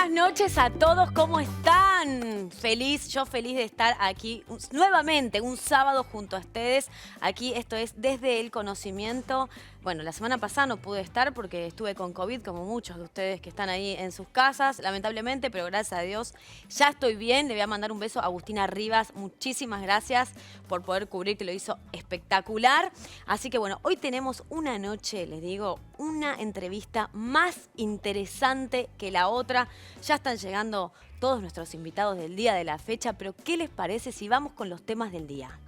Buenas noches a todos, ¿cómo están? Yo feliz de estar aquí nuevamente un sábado junto a ustedes. Aquí esto es Desde el Conocimiento. Bueno, la semana pasada no pude estar porque estuve con COVID, como muchos de ustedes que están ahí en sus casas, lamentablemente, pero gracias a Dios ya estoy bien. Le voy a mandar un beso a Agustina Rivas. Muchísimas gracias por poder cubrir, que lo hizo espectacular. Así que bueno, hoy tenemos una noche, les digo, una entrevista más interesante que la otra. Ya están llegando todos nuestros invitados del día de la fecha, pero ¿qué les parece si vamos con los temas del día?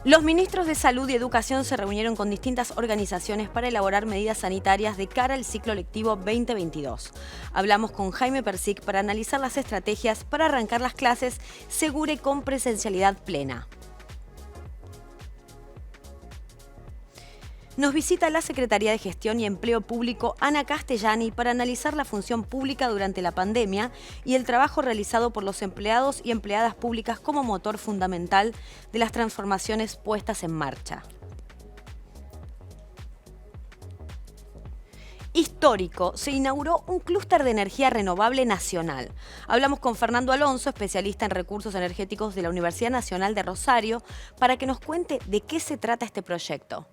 Los ministros de Salud y Educación se reunieron con distintas organizaciones para elaborar medidas sanitarias de cara al ciclo lectivo 2022. Hablamos con Jaime Persic para analizar las estrategias para arrancar las clases segure con presencialidad plena. Nos visita la Secretaría de Gestión y Empleo Público, Ana Castellani, para analizar la función pública durante la pandemia y el trabajo realizado por los empleados y empleadas públicas como motor fundamental de las transformaciones puestas en marcha. Histórico, se inauguró un clúster de energía renovable nacional. Hablamos con Fernando Alonso, especialista en recursos energéticos de la Universidad Nacional de Rosario, para que nos cuente de qué se trata este proyecto.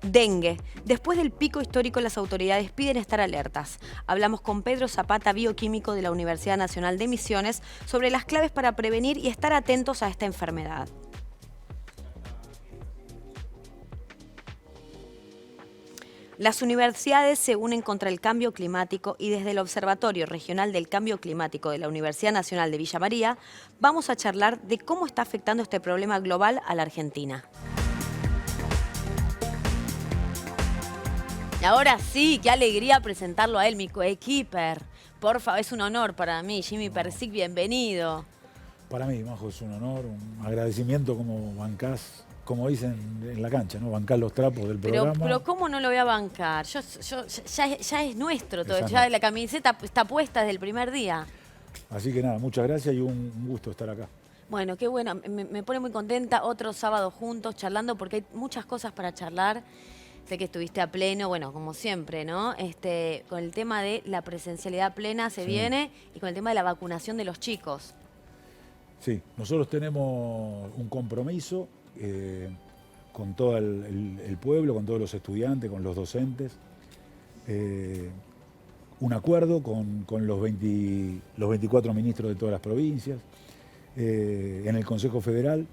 Dengue. Después del pico histórico, las autoridades piden estar alertas. Hablamos con Pedro Zapata, bioquímico de la Universidad Nacional de Misiones, sobre las claves para prevenir y estar atentos a esta enfermedad. Las universidades se unen contra el cambio climático y desde el Observatorio Regional del Cambio Climático de la Universidad Nacional de Villa María vamos a charlar de cómo está afectando este problema global a la Argentina. Y ahora sí, qué alegría presentarlo a él, mi coequiper. Por favor, es un honor para mí. Jimmy Persic, bienvenido. Para mí, Majo, es un honor, un agradecimiento como bancás, como dicen en la cancha, ¿no? Bancás los trapos del programa. Pero ¿cómo no lo voy a bancar? Ya es nuestro todo. Ya la camiseta está puesta desde el primer día. Así que nada, muchas gracias y un gusto estar acá. Bueno, qué bueno. Me pone muy contenta otro sábado juntos charlando porque hay muchas cosas para charlar. Sé que estuviste a pleno, bueno, como siempre, ¿no? Con el tema de la presencialidad plena se viene y con el tema de la vacunación de los chicos. Sí, nosotros tenemos un compromiso con todo el pueblo, con todos los estudiantes, con los docentes. Un acuerdo con los 24 ministros de todas las provincias, en el Consejo Federal,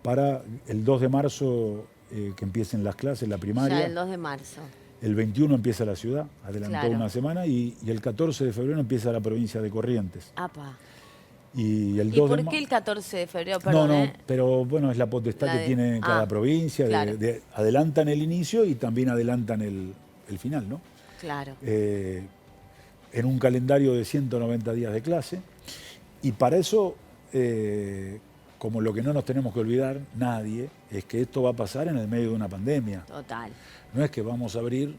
para el 2 de marzo que empiecen las clases, la primaria. Ya el 2 de marzo. El 21 empieza la ciudad, adelantó Claro. una semana, y el 14 de febrero empieza la provincia de Corrientes. Apa. Y el ¿Y 2 por qué el 14 de febrero? Perdón, No, pero bueno, es la potestad que tiene cada provincia. Claro. Adelantan el inicio y también adelantan el final, ¿no? Claro. En un calendario de 190 días de clase. Y para eso, como lo que no nos tenemos que olvidar, nadie, es que esto va a pasar en el medio de una pandemia. Total. No es que vamos a abrir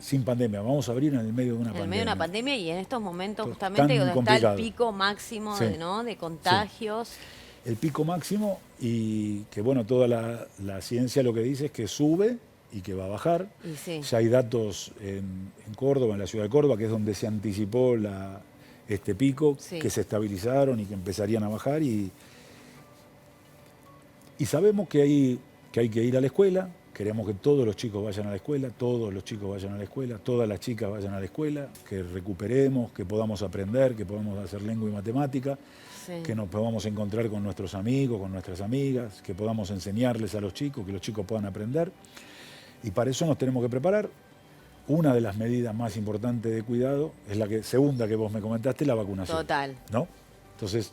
sin pandemia, vamos a abrir en el medio de una pandemia. En el medio de una pandemia y en estos momentos Tan justamente donde está el complicado. pico máximo Sí. de contagios. Sí. El pico máximo, y que bueno, toda la ciencia lo que dice es que sube y que va a bajar. Y sí. Ya hay datos en Córdoba, en la ciudad de Córdoba, que es donde se anticipó este pico, Sí. que se estabilizaron y que empezarían a bajar. Y sabemos que hay que ir a la escuela. Queremos que todos los chicos vayan a la escuela, todos los chicos vayan a la escuela, todas las chicas vayan a la escuela, que recuperemos, que podamos aprender, que podamos hacer lengua y matemática, Sí. que nos podamos encontrar con nuestros amigos, con nuestras amigas, que podamos enseñarles a los chicos, que los chicos puedan aprender. Y para eso nos tenemos que preparar. Una de las medidas más importantes de cuidado es la segunda que vos me comentaste, la vacunación. Total. ¿No? Entonces,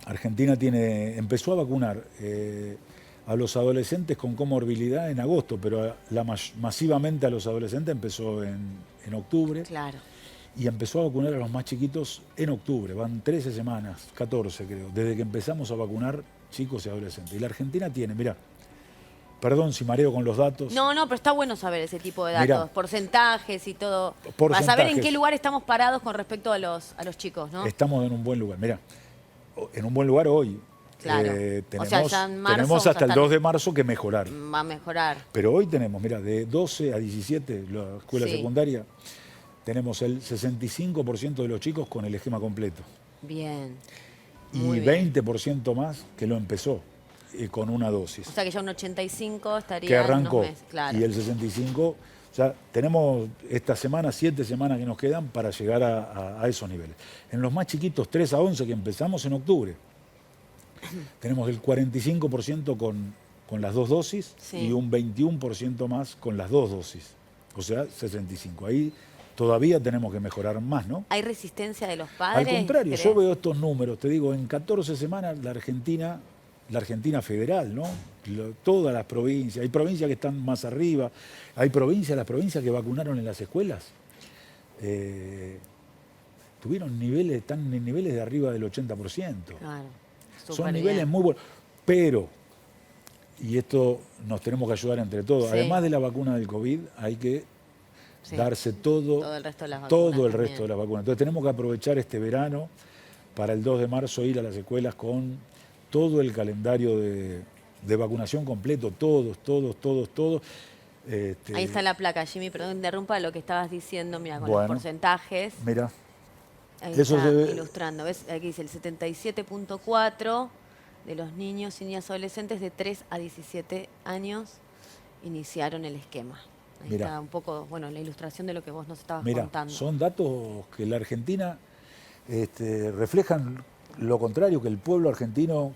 Argentina empezó a vacunar a los adolescentes con comorbilidad en agosto, pero masivamente a los adolescentes empezó en octubre. Claro. Y empezó a vacunar a los más chiquitos en octubre. Van 13 semanas, 14 creo, desde que empezamos a vacunar chicos y adolescentes. Y la Argentina tiene, mirá, perdón si mareo con los datos. No, pero está bueno saber ese tipo de datos, Mirá, porcentajes y todo. Para porcentajes. saber en qué lugar estamos parados con respecto a los chicos, ¿no? Estamos en un buen lugar. Mirá, en un buen lugar hoy. Claro. O sea, ya en marzo tenemos vamos a hasta el estar- 2 de marzo que mejorar. Va a mejorar. Pero hoy tenemos, mira, de 12 a 17, la escuela Sí. secundaria, tenemos el 65% de los chicos con el esquema completo. Bien. Y Muy bien. 20% más que lo empezó con una dosis. O sea que ya un 85 estaría Que en arrancó. unos meses. Claro. Y el 65, o sea, tenemos esta semana, 7 semanas que nos quedan para llegar a esos niveles. En los más chiquitos, 3 a 11, que empezamos en octubre, tenemos el 45% con las 2 dosis Sí. y un 21% más con las 2 dosis. O sea, 65. Ahí todavía tenemos que mejorar más, ¿no? ¿Hay resistencia de los padres? Al contrario, ¿crees? yo veo estos números, te digo, en 14 semanas la Argentina federal, ¿no? Todas las provincias, hay provincias que están más arriba, hay las provincias que vacunaron en las escuelas, tuvieron están en niveles de arriba del 80%. Claro. Son Súper niveles bien. muy buenos. Pero, y esto nos tenemos que ayudar entre todos, Sí. además de la vacuna del COVID, hay que Sí. darse Todo el resto de las vacunas. todo el también. resto de las vacunas. Entonces tenemos que aprovechar este verano para el 2 de marzo ir a las escuelas con todo el calendario de vacunación completo, todos. Ahí está la placa, Jimmy, perdón que interrumpa lo que estabas diciendo, mira, con Bueno. los porcentajes. Mira, Ahí eso está se ve- ilustrando. ¿Ves? Aquí dice el 77.4 de los niños y niñas adolescentes de 3 a 17 años iniciaron el esquema. Ahí Mirá. está un poco, bueno, la ilustración de lo que vos nos estabas mira, contando. son datos que la Argentina reflejan lo contrario, que el pueblo argentino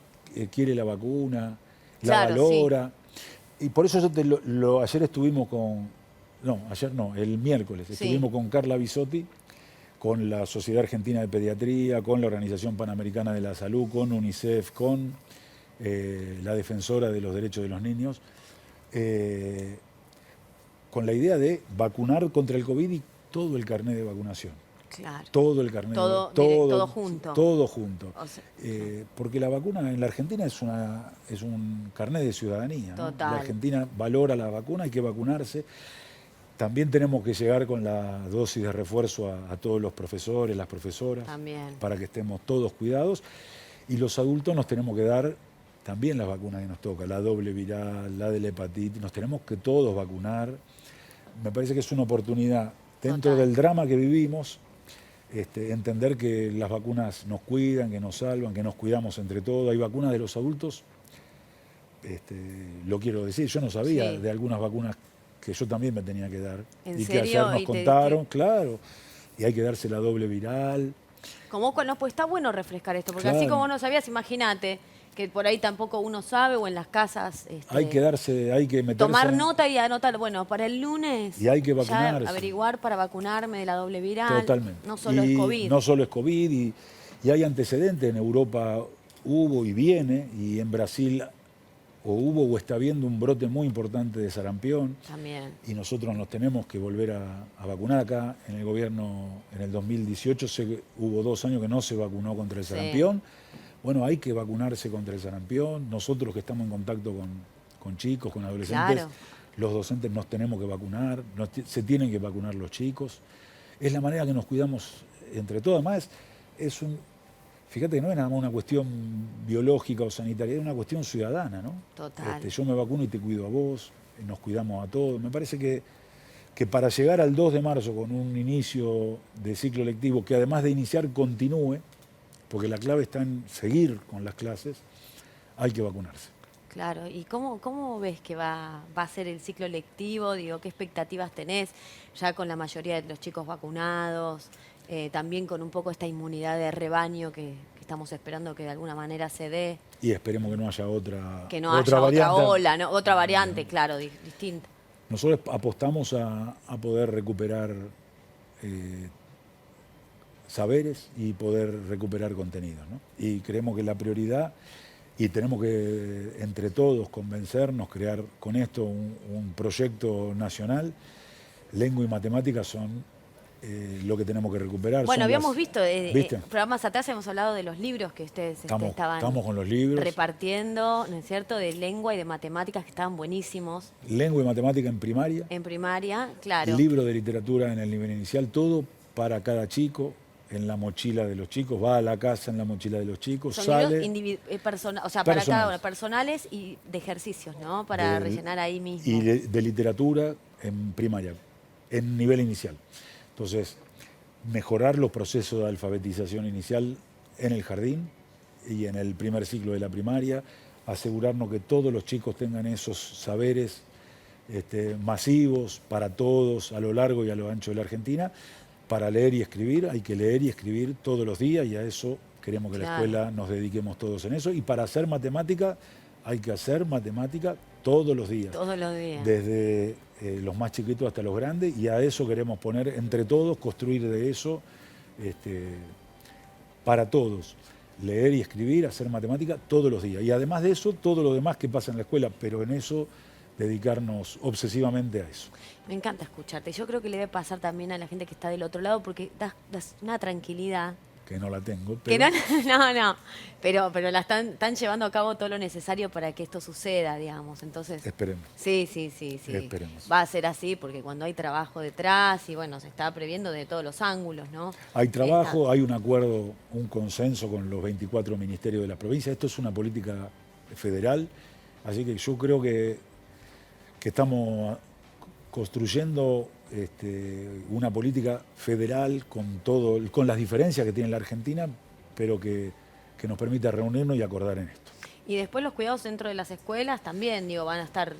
quiere la vacuna, la Claro, valora. Y por eso ayer estuvimos el miércoles, Sí. estuvimos con Carla Bisotti, con la Sociedad Argentina de Pediatría, con la Organización Panamericana de la Salud, con UNICEF, con la Defensora de los Derechos de los Niños, con la idea de vacunar contra el COVID y todo el carnet de vacunación. Claro. Todo el carnet. Todo junto. Todo junto. O sea, Porque la vacuna en la Argentina es un carnet de ciudadanía, ¿no? Total. La Argentina valora la vacuna, hay que vacunarse. También tenemos que llegar con la dosis de refuerzo a todos los profesores, las profesoras, También. para que estemos todos cuidados. Y los adultos nos tenemos que dar también las vacunas que nos toca, la doble viral, la de la hepatitis, nos tenemos que todos vacunar. Me parece que es una oportunidad, dentro Total. del drama que vivimos, entender que las vacunas nos cuidan, que nos salvan, que nos cuidamos entre todos. Hay vacunas de los adultos, lo quiero decir, yo no sabía Sí. de algunas vacunas que yo también me tenía que dar. ¿En Y que serio? ayer nos ¿Y te contaron, diste? claro, y hay que darse la doble viral. Como no, pues está bueno refrescar esto, porque Claro. así como no sabías, imagínate que por ahí tampoco uno sabe o en las casas. Hay que meterse. Tomar nota y anotar, bueno, para el lunes. Y hay que ya vacunarse. averiguar para vacunarme de la doble viral. Totalmente. No solo Y es COVID. No solo es COVID, y hay antecedentes. En Europa hubo y viene, y en Brasil hubo o está habiendo un brote muy importante de sarampión. También. Y nosotros nos tenemos que volver a vacunar acá. En el gobierno, en el 2018, hubo 2 años que no se vacunó contra el Sí. sarampión. Bueno, hay que vacunarse contra el sarampión. Nosotros que estamos en contacto con chicos, con adolescentes, Claro. los docentes nos tenemos que vacunar, se tienen que vacunar los chicos. Es la manera que nos cuidamos entre todos. Además, fíjate que no es nada más una cuestión biológica o sanitaria, es una cuestión ciudadana, ¿no? Total. Yo me vacuno y te cuido a vos, nos cuidamos a todos. Me parece que para llegar al 2 de marzo con un inicio de ciclo lectivo que además de iniciar continúe, porque la clave está en seguir con las clases, hay que vacunarse. Claro, ¿y cómo ves que va a ser el ciclo lectivo? Digo, ¿qué expectativas tenés ya con la mayoría de los chicos vacunados? También con un poco esta inmunidad de rebaño que estamos esperando que de alguna manera se dé, Y esperemos que no haya otra que no haya otra variante. ola, ¿no? Otra variante, claro, distinta. Nosotros apostamos a poder recuperar saberes y poder recuperar contenidos, ¿no? Y creemos que la prioridad, y tenemos que entre todos convencernos, crear con esto un proyecto nacional. Lengua y matemáticas son lo que tenemos que recuperar. Bueno, son habíamos visto, ¿viste? programas atrás hemos hablado de los libros que ustedes estaban Estamos con los libros. repartiendo, ¿no es cierto?, de lengua y de matemáticas que estaban buenísimos Lengua y matemática en primaria. en primaria, claro. Libro de literatura en el nivel inicial, todo para cada chico. en la mochila de los chicos, va a la casa en la mochila de los chicos, Son sale... libros o sea, para cada uno, Personales. personales y de ejercicios, ¿no? Para rellenar ahí mismo. Y de literatura en primaria, en nivel inicial. Entonces, mejorar los procesos de alfabetización inicial en el jardín y en el primer ciclo de la primaria, asegurarnos que todos los chicos tengan esos saberes masivos para todos a lo largo y a lo ancho de la Argentina. Para leer y escribir, hay que leer y escribir todos los días y a eso queremos que la escuela nos dediquemos todos en eso. Y para hacer matemática, hay que hacer matemática todos los días. Todos los días. Desde los más chiquitos hasta los grandes, y a eso queremos poner entre todos, construir de eso para todos. Leer y escribir, hacer matemática todos los días. Y además de eso, todo lo demás que pasa en la escuela, pero en eso dedicarnos obsesivamente a eso. Me encanta escucharte. Yo creo que le debe pasar también a la gente que está del otro lado porque das una tranquilidad. Que no la tengo. Pero... Que no. Pero la están llevando a cabo todo lo necesario para que esto suceda, digamos. Entonces. Esperemos. Sí. Esperemos. Va a ser así porque cuando hay trabajo detrás y bueno, se está previendo de todos los ángulos, ¿no? Hay trabajo, hay un acuerdo, un consenso con los 24 ministerios de la provincia. Esto es una política federal, así que yo creo que estamos construyendo una política federal con las diferencias que tiene la Argentina, pero que nos permita reunirnos y acordar en esto. Y después los cuidados dentro de las escuelas también, digo, van a estar...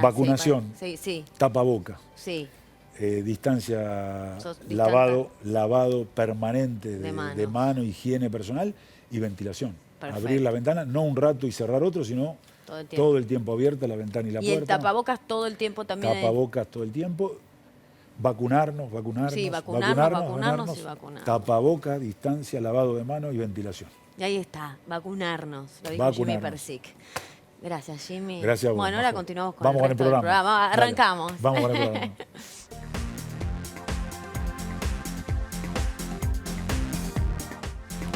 Vacunación, sí. tapaboca, sí. Distancia, lavado permanente de mano, higiene personal y ventilación. Perfecto. Abrir la ventana, no un rato y cerrar otro, sino todo el tiempo abierta la ventana y la puerta. Y el tapabocas todo el tiempo también. Tapabocas todo el tiempo. Vacunarnos. Sí, vacunarnos y vacunar. Tapabocas, distancia, lavado de manos y ventilación. Y ahí está, vacunarnos. Lo dijo Jimmy Persic. Gracias, Jimmy. Gracias a vos. Bueno, ahora continuamos con Vamos el resto del programa. Arrancamos. Vamos con el programa.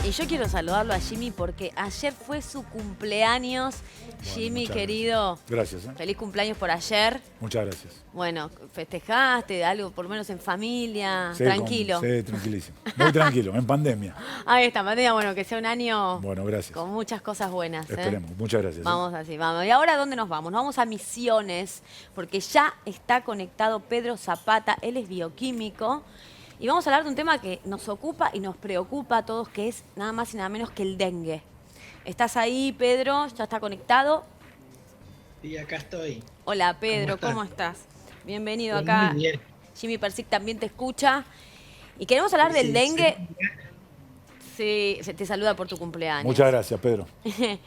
Y yo quiero saludarlo a Jimmy porque ayer fue su cumpleaños. Bueno, Jimmy, querido. Gracias. Feliz cumpleaños por ayer. Muchas gracias. Bueno, festejaste algo, por lo menos en familia, sí, tranquilo. Sí, tranquilísimo. Muy tranquilo, en pandemia. Ahí está, pandemia, bueno, que sea un año gracias. Con muchas cosas buenas. Esperemos, muchas gracias. Vamos así, vamos. ¿Y ahora dónde nos vamos? Nos vamos a Misiones, porque ya está conectado Pedro Zapata, él es bioquímico. Y vamos a hablar de un tema que nos ocupa y nos preocupa a todos, que es nada más y nada menos que el dengue. ¿Estás ahí, Pedro? ¿Ya está conectado? Sí, acá estoy. Hola, Pedro, ¿cómo estás? Bienvenido acá. Muy bien. Jimmy Persic también te escucha. Y queremos hablar del dengue. Sí, se te saluda por tu cumpleaños. Muchas gracias, Pedro.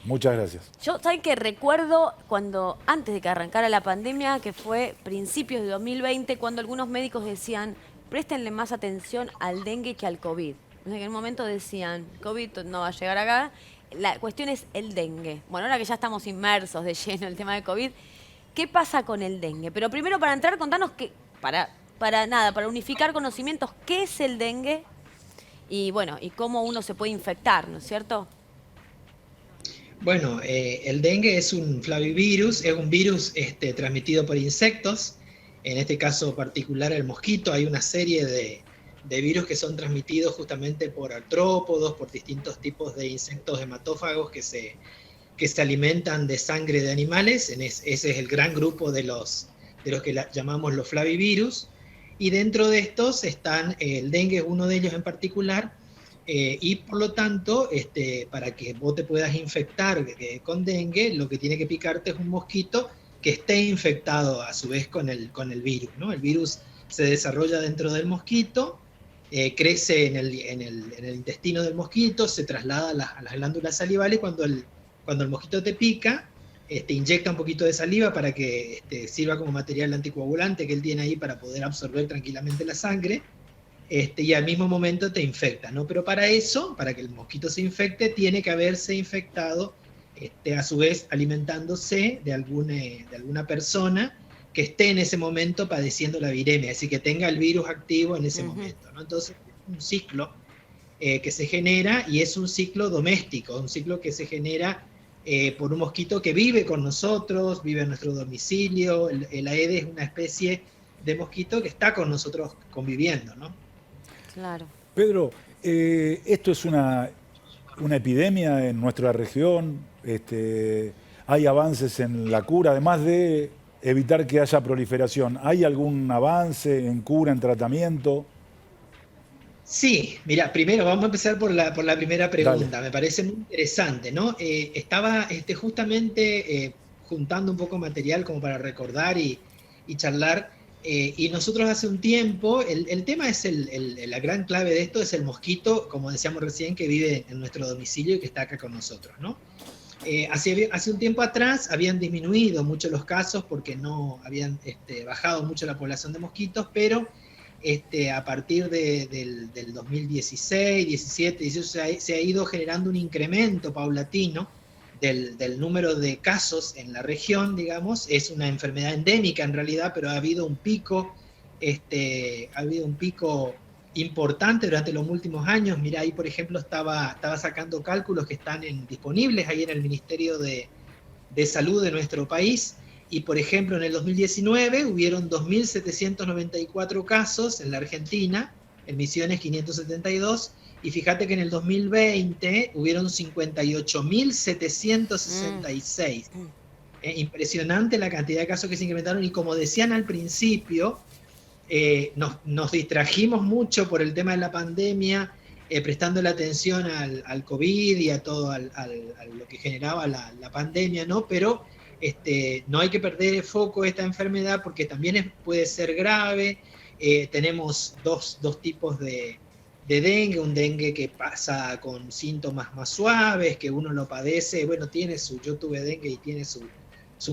Muchas gracias. Yo, ¿sabes qué? Recuerdo cuando, antes de que arrancara la pandemia, que fue principios de 2020, cuando algunos médicos decían, préstenle más atención al dengue que al COVID. En aquel momento decían, COVID no va a llegar acá, la cuestión es el dengue. Bueno, ahora que ya estamos inmersos de lleno en el tema de COVID, ¿qué pasa con el dengue? Pero primero, para entrar, contanos que, para unificar conocimientos, ¿qué es el dengue? Y bueno, y cómo uno se puede infectar, ¿no es cierto? Bueno, el dengue es un flavivirus, es un virus transmitido por insectos. En este caso particular el mosquito. Hay una serie de virus que son transmitidos justamente por artrópodos, por distintos tipos de insectos hematófagos que se alimentan de sangre de animales. Ese es el gran grupo de los que llamamos los flavivirus. Y dentro de estos están, el dengue es uno de ellos en particular, y por lo tanto, para que vos te puedas infectar con dengue, lo que tiene que picarte es un mosquito que esté infectado a su vez con el virus, ¿no? El virus se desarrolla dentro del mosquito, crece en el intestino del mosquito, se traslada a las glándulas salivales. Cuando el mosquito te pica, inyecta un poquito de saliva para que sirva como material anticoagulante que él tiene ahí para poder absorber tranquilamente la sangre, y al mismo momento te infecta, ¿no? Pero para eso, para que el mosquito se infecte, tiene que haberse infectado a su vez alimentándose de alguna persona que esté en ese momento padeciendo la viremia, así que tenga el virus activo en ese momento, ¿no? Entonces es un ciclo que se genera, y es un ciclo doméstico, un ciclo que se genera por un mosquito que vive con nosotros, vive en nuestro domicilio. El Aedes es una especie de mosquito que está con nosotros conviviendo, ¿no? Claro. Pedro, Esto es una epidemia en nuestra región. Hay avances en la cura, además de evitar que haya proliferación. ¿Hay algún avance en cura, en tratamiento? Sí, mira, primero vamos a empezar por la primera pregunta. Dale. Me parece muy interesante, ¿no? Estaba justamente juntando un poco material como para recordar y charlar. Y nosotros hace un tiempo, el tema es la gran clave de esto es el mosquito, como decíamos recién, que vive en nuestro domicilio y que está acá con nosotros, ¿no? Hace un tiempo atrás habían disminuido mucho los casos porque no habían bajado mucho la población de mosquitos, pero a partir del 2016, 17, 18, se ha ido generando un incremento paulatino del número de casos en la región, digamos. Es una enfermedad endémica en realidad, pero ha habido un pico importante durante los últimos años. Mira, ahí por ejemplo estaba sacando cálculos que están disponibles ahí en el Ministerio de Salud de nuestro país. Y por ejemplo, en el 2019 hubieron 2.794 casos en la Argentina, en Misiones 572, y fíjate que en el 2020 hubieron 58.766. Impresionante la cantidad de casos que se incrementaron, y como decían al principio, nos distrajimos mucho por el tema de la pandemia, prestando la atención al COVID y a todo a lo que generaba la pandemia, ¿no? Pero no hay que perder de foco esta enfermedad porque también puede ser grave. Tenemos dos tipos de dengue, un dengue que pasa con síntomas más suaves, que uno lo padece, bueno, yo tuve dengue y tiene su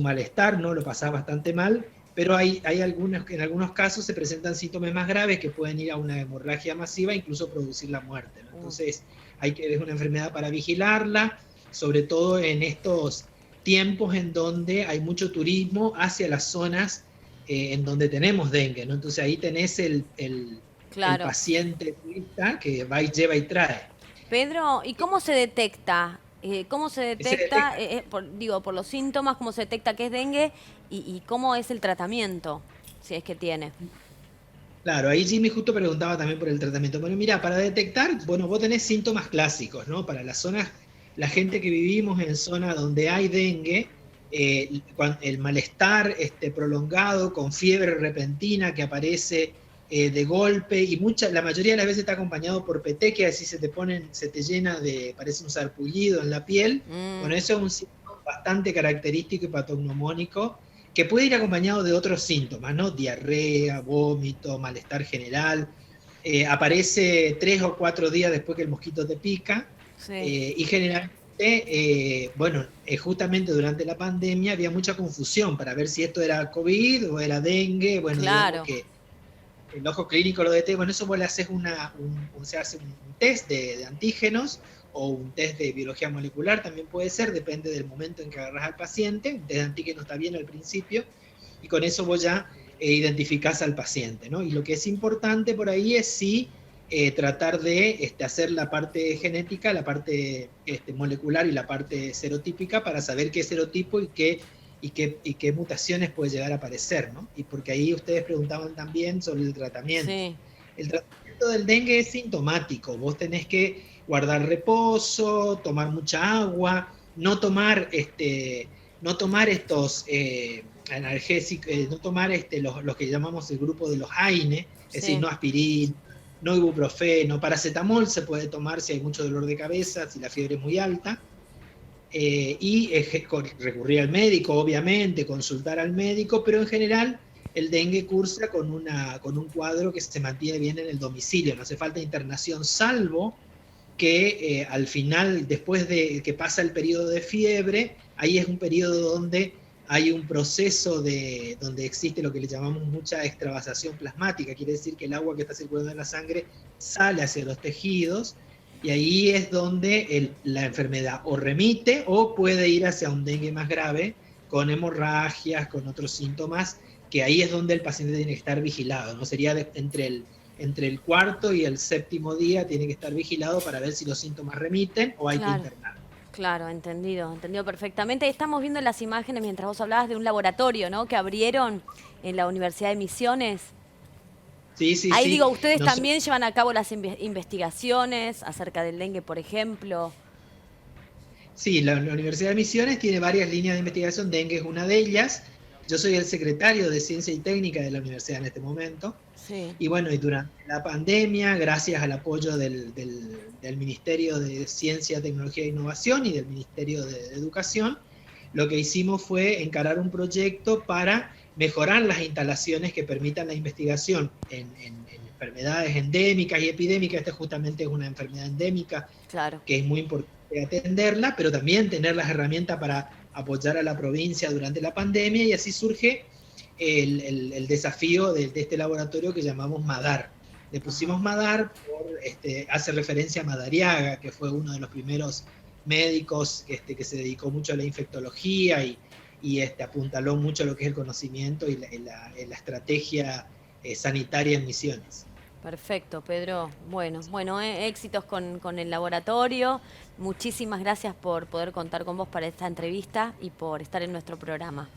malestar, ¿no? Lo pasaba bastante mal, pero en algunos casos se presentan síntomas más graves que pueden ir a una hemorragia masiva e incluso producir la muerte, ¿no? Entonces, es una enfermedad para vigilarla, sobre todo en estos tiempos en donde hay mucho turismo hacia las zonas en donde tenemos dengue, ¿no? Entonces ahí tenés el paciente turista que va y lleva y trae. Pedro, ¿y cómo se detecta? ¿Cómo se detecta? Por los síntomas, ¿cómo se detecta que es dengue? Y cómo es el tratamiento, si es que tiene. Claro, ahí Jimmy justo preguntaba también por el tratamiento. Bueno, mira, para detectar, bueno, vos tenés síntomas clásicos, ¿no? Para las zonas, la gente que vivimos en zonas donde hay dengue, el malestar prolongado, con fiebre repentina que aparece de golpe, y la mayoría de las veces está acompañado por petequias, así se te llena parece un sarpullido en la piel. Bueno, eso es un síntoma bastante característico y patognomónico, que puede ir acompañado de otros síntomas, ¿no? Diarrea, vómito, malestar general. Aparece 3 o 4 días después que el mosquito te pica. Sí. Y generalmente, justamente durante la pandemia había mucha confusión para ver si esto era COVID o era dengue. Bueno, claro. Digamos que el ojo clínico lo detecta. Bueno, eso vos le haces se hace un test de antígenos, o un test de biología molecular también puede ser, depende del momento en que agarras al paciente. Un test de antígeno está bien al principio, y con eso vos ya identificás al paciente, ¿no? Y lo que es importante por ahí es tratar de hacer la parte genética, la parte molecular y la parte serotípica, para saber qué serotipo y qué mutaciones puede llegar a aparecer, ¿no? Y porque ahí ustedes preguntaban también sobre el tratamiento. Sí. El tratamiento del dengue es sintomático. Vos tenés que guardar reposo, tomar mucha agua, no tomar estos analgésicos, no tomar los que llamamos el grupo de los AINE, es decir, no aspirina, no ibuprofeno, paracetamol se puede tomar si hay mucho dolor de cabeza, si la fiebre es muy alta, y recurrir al médico, obviamente, consultar al médico, pero en general el dengue cursa con un cuadro que se mantiene bien en el domicilio, no hace falta internación, salvo que al final, después de que pasa el periodo de fiebre, ahí es un periodo donde hay un proceso donde existe lo que le llamamos mucha extravasación plasmática, quiere decir que el agua que está circulando en la sangre sale hacia los tejidos, y ahí es donde la enfermedad o remite o puede ir hacia un dengue más grave, con hemorragias, con otros síntomas, que ahí es donde el paciente tiene que estar vigilado, ¿no? Sería entre el cuarto y el séptimo día tiene que estar vigilado para ver si los síntomas remiten o hay que internar. Claro, entendido perfectamente. Estamos viendo las imágenes mientras vos hablabas de un laboratorio, ¿no?, que abrieron en la Universidad de Misiones. Sí, sí, Ahí sí. digo, ustedes Nos- también llevan a cabo las investigaciones acerca del dengue, por ejemplo. Sí, la Universidad de Misiones tiene varias líneas de investigación, dengue es una de ellas. Yo soy el secretario de Ciencia y Técnica de la universidad en este momento. Sí, Y bueno, y durante la pandemia, gracias al apoyo del Ministerio de Ciencia, Tecnología e Innovación y del Ministerio de Educación, lo que hicimos fue encarar un proyecto para mejorar las instalaciones que permitan la investigación en enfermedades endémicas y epidémicas. Esta justamente es una enfermedad endémica claro. que es muy importante atenderla, pero también tener las herramientas para apoyar a la provincia durante la pandemia, y así surge el desafío de este laboratorio que llamamos MADAR. Le Ajá. pusimos MADAR, hace referencia a Madariaga, que fue uno de los primeros médicos que se dedicó mucho a la infectología y apuntaló mucho lo que es el conocimiento y la estrategia sanitaria en Misiones. Perfecto, Pedro. Bueno, éxitos con el laboratorio. Muchísimas gracias por poder contar con vos para esta entrevista y por estar en nuestro programa.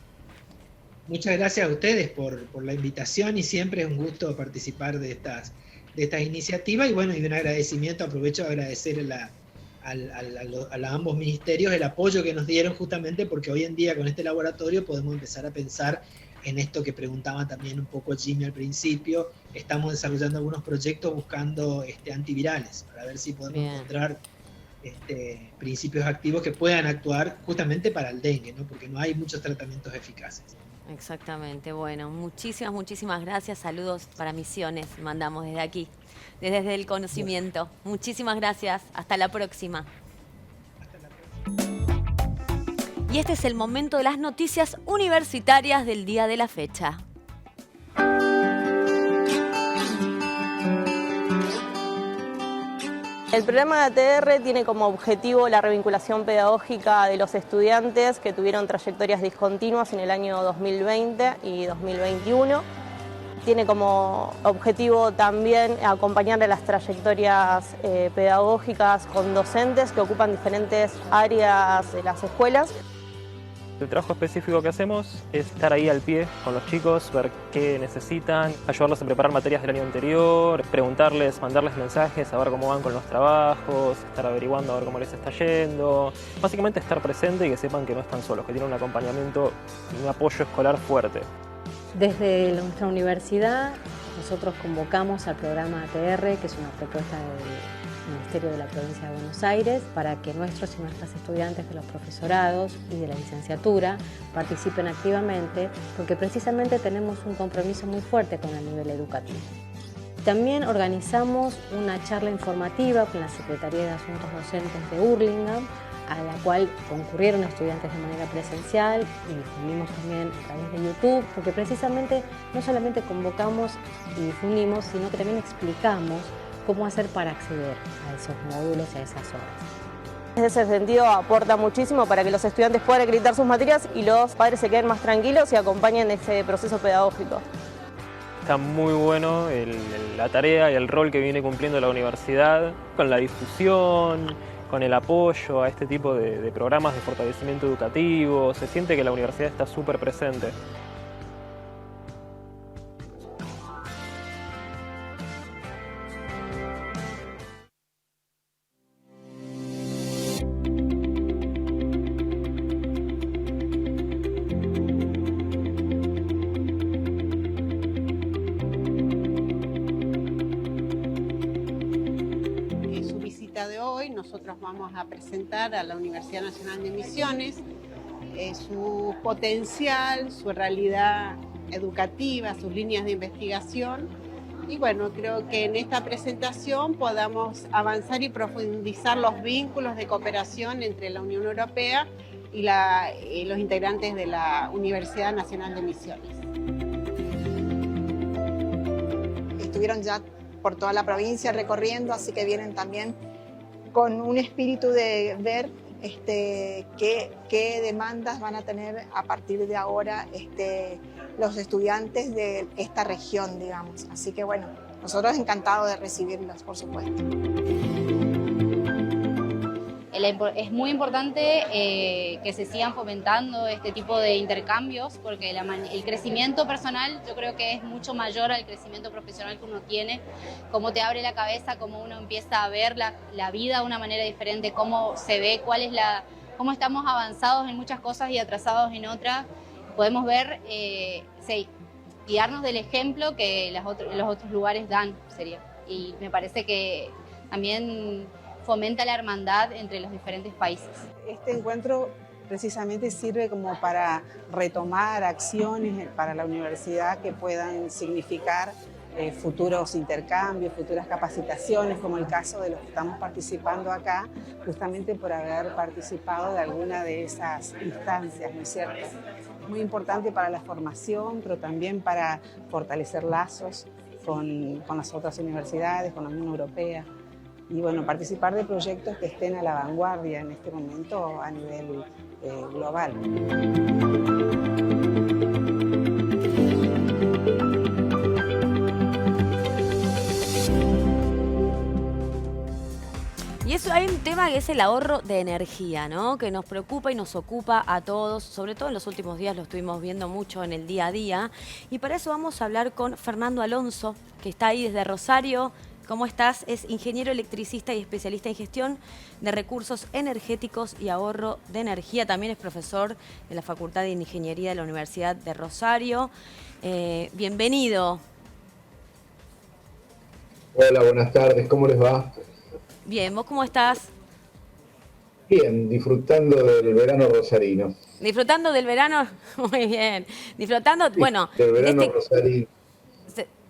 Muchas gracias a ustedes por la invitación, y siempre es un gusto participar de estas iniciativas. Y bueno, y un agradecimiento, aprovecho de agradecer a ambos ministerios el apoyo que nos dieron, justamente porque hoy en día con este laboratorio podemos empezar a pensar en esto que preguntaba también un poco Jimmy al principio. Estamos desarrollando algunos proyectos buscando antivirales para ver si podemos Bien. encontrar principios activos que puedan actuar justamente para el dengue, ¿no? Porque no hay muchos tratamientos eficaces. Exactamente. Bueno, muchísimas gracias. Saludos para Misiones. Mandamos desde aquí, desde el conocimiento. Muchísimas gracias. Hasta la próxima. Y este es el momento de las noticias universitarias del día de la fecha. El programa de ATR tiene como objetivo la revinculación pedagógica de los estudiantes que tuvieron trayectorias discontinuas en el año 2020 y 2021. Tiene como objetivo también acompañar las trayectorias pedagógicas con docentes que ocupan diferentes áreas de las escuelas. El trabajo específico que hacemos es estar ahí al pie con los chicos, ver qué necesitan, ayudarlos a preparar materias del año anterior, preguntarles, mandarles mensajes, a ver cómo van con los trabajos, estar averiguando a ver cómo les está yendo. Básicamente estar presente y que sepan que no están solos, que tienen un acompañamiento y un apoyo escolar fuerte. Desde nuestra universidad nosotros convocamos al programa ATR, que es una propuesta del Ministerio de la Provincia de Buenos Aires, para que nuestros y nuestras estudiantes de los profesorados y de la licenciatura participen activamente, porque precisamente tenemos un compromiso muy fuerte con el nivel educativo. También organizamos una charla informativa con la Secretaría de Asuntos Docentes de Hurlingham, a la cual concurrieron estudiantes de manera presencial y difundimos también a través de YouTube, porque precisamente no solamente convocamos y difundimos, sino que también explicamos cómo hacer para acceder a esos módulos y a esas horas. En ese sentido aporta muchísimo para que los estudiantes puedan acreditar sus materias y los padres se queden más tranquilos y acompañen ese proceso pedagógico. Está muy bueno la tarea y el rol que viene cumpliendo la universidad con la difusión, con el apoyo a este tipo de programas de fortalecimiento educativo. Se siente que la universidad está súper presente. De hoy nosotros vamos a presentar a la Universidad Nacional de Misiones su potencial, su realidad educativa, sus líneas de investigación, y bueno, creo que en esta presentación podamos avanzar y profundizar los vínculos de cooperación entre la Unión Europea y los integrantes de la Universidad Nacional de Misiones. Estuvieron ya por toda la provincia recorriendo, así que vienen también con un espíritu de ver qué demandas van a tener a partir de ahora los estudiantes de esta región, digamos. Así que bueno, nosotros encantados de recibirlos, por supuesto. El es muy importante que se sigan fomentando este tipo de intercambios, porque el crecimiento personal yo creo que es mucho mayor al crecimiento profesional que uno tiene, cómo te abre la cabeza, cómo uno empieza a ver la vida de una manera diferente, cómo se ve, cómo estamos avanzados en muchas cosas y atrasados en otras. Podemos ver, guiarnos del ejemplo que los otros lugares dan, sería. Y me parece que también fomenta la hermandad entre los diferentes países. Este encuentro precisamente sirve como para retomar acciones para la universidad que puedan significar futuros intercambios, futuras capacitaciones, como el caso de los que estamos participando acá, justamente por haber participado de alguna de esas instancias, ¿no es cierto? Muy importante para la formación, pero también para fortalecer lazos con las otras universidades, con la Unión Europea. Y bueno, participar de proyectos que estén a la vanguardia en este momento a nivel global. Y eso, hay un tema que es el ahorro de energía, ¿no? Que nos preocupa y nos ocupa a todos, sobre todo en los últimos días lo estuvimos viendo mucho en el día a día. Y para eso vamos a hablar con Fernando Alonso, que está ahí desde Rosario. ¿Cómo estás? Es ingeniero electricista y especialista en gestión de recursos energéticos y ahorro de energía. También es profesor de la Facultad de Ingeniería de la Universidad de Rosario. Bienvenido. Hola, buenas tardes. ¿Cómo les va? Bien, ¿vos cómo estás? Bien, disfrutando del verano rosarino. ¿Disfrutando del verano? Muy bien. Disfrutando, Sí, bueno... del verano rosarino.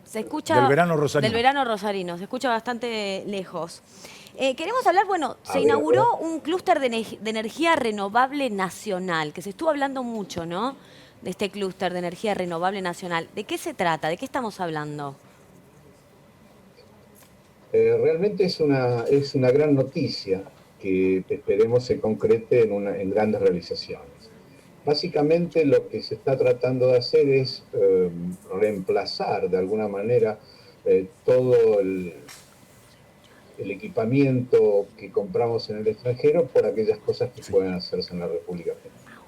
Se escucha... Del verano rosarino. Del verano rosarino, se escucha bastante lejos. Queremos hablar, bueno, se inauguró un clúster de energía renovable nacional, que se estuvo hablando mucho, ¿no? De este clúster de energía renovable nacional. ¿De qué se trata? ¿De qué estamos hablando? Realmente es una gran noticia que esperemos se concrete en grandes realizaciones. Básicamente lo que se está tratando de hacer es reemplazar de alguna manera todo el equipamiento que compramos en el extranjero por aquellas cosas que pueden hacerse en la República Argentina.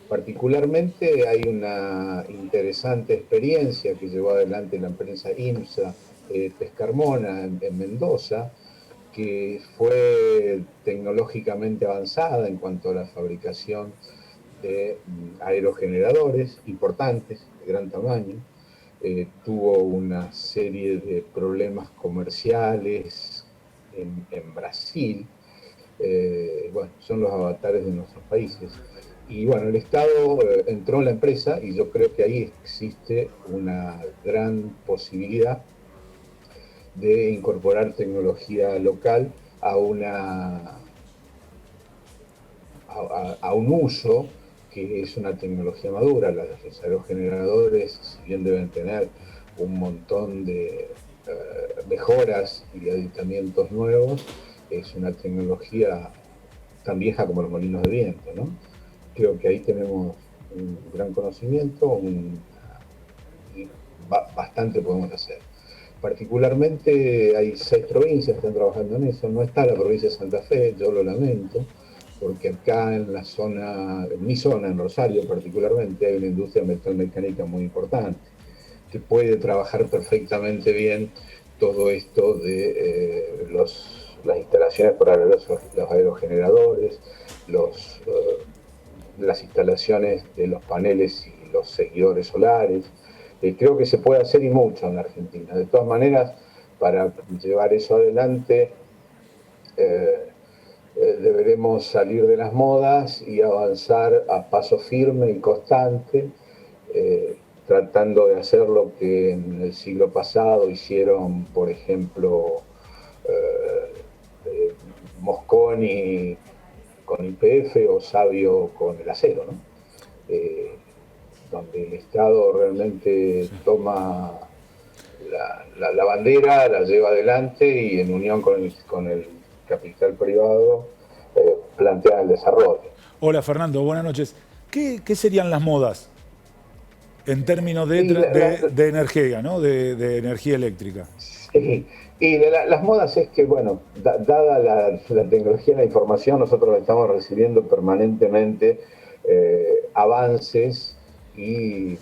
Particularmente hay una interesante experiencia que llevó adelante la empresa IMSA Pescarmona en Mendoza, que fue tecnológicamente avanzada en cuanto a la fabricación de aerogeneradores importantes, de gran tamaño. Tuvo una serie de problemas comerciales en Brasil. Bueno, son los avatares de nuestros países. Y bueno, el Estado entró en la empresa y yo creo que ahí existe una gran posibilidad de incorporar tecnología local a un uso que es una tecnología madura. Los aerogeneradores, si bien deben tener un montón de mejoras y aditamientos nuevos, es una tecnología tan vieja como los molinos de viento, ¿no? Creo que ahí tenemos un gran conocimiento y bastante podemos hacer. Particularmente hay 6 provincias que están trabajando en eso. No está la provincia de Santa Fe, yo lo lamento, porque acá en mi zona, en Rosario particularmente, hay una industria metalmecánica muy importante, que puede trabajar perfectamente bien todo esto de las instalaciones para los aerogeneradores, las instalaciones de los paneles y los seguidores solares. Creo que se puede hacer y mucho en la Argentina. De todas maneras, para llevar eso adelante, deberemos salir de las modas y avanzar a paso firme y constante, tratando de hacer lo que en el siglo pasado hicieron, por ejemplo, Mosconi con YPF o Sabio con el acero, ¿no? Donde el Estado realmente toma la bandera, la lleva adelante y en unión con el capital privado plantea el desarrollo. Hola Fernando, buenas noches. ¿Qué serían las modas en términos de energía, ¿no? de energía eléctrica? Y las modas es que, bueno, dada la tecnología de la información, nosotros estamos recibiendo permanentemente avances y